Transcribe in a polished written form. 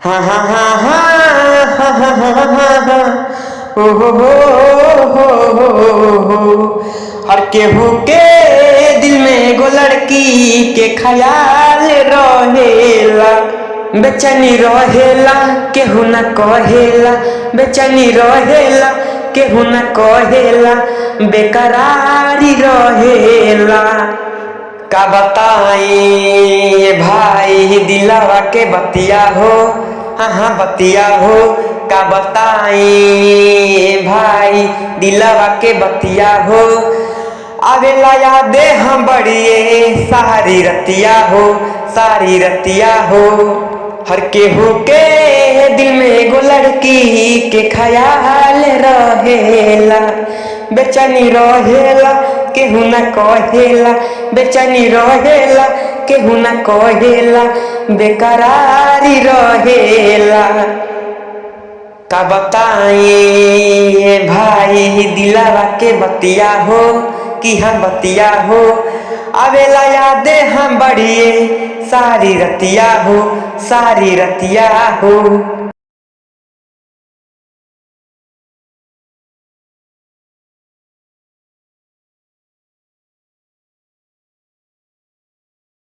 हाँ हाँ हाँ हाँ हाँ हाँ हाँ हाँ हाँ ओ हो हर केहू के दिल में एगो लड़की के ख्याल रहेला। बेचैनी रहेला केहू न कहेला, बेचैनी रहेला केहू न कहेला, बेकरारी रहेला। का बताई भाई दिलावा के बतिया हो, हाँ हाँ बतिया हो। का बताई भाई दिलावा के बतिया हो। आवेला यादे हम बड़िए सारी रतिया हो, सारी रतिया हो। हर केहू के दिल में एगो लड़की के ख्याल रहेला। बेचैनी रहेला केहू न कहेला, बेचैनी रहेला केहू न कहेला, बेकरारी रहेला। का बताई भाई दिलावा के बतिया हो कि हम बतिया हो। आवेला यादे हम बड़िए सारी रतिया हो, सारी रतिया हो।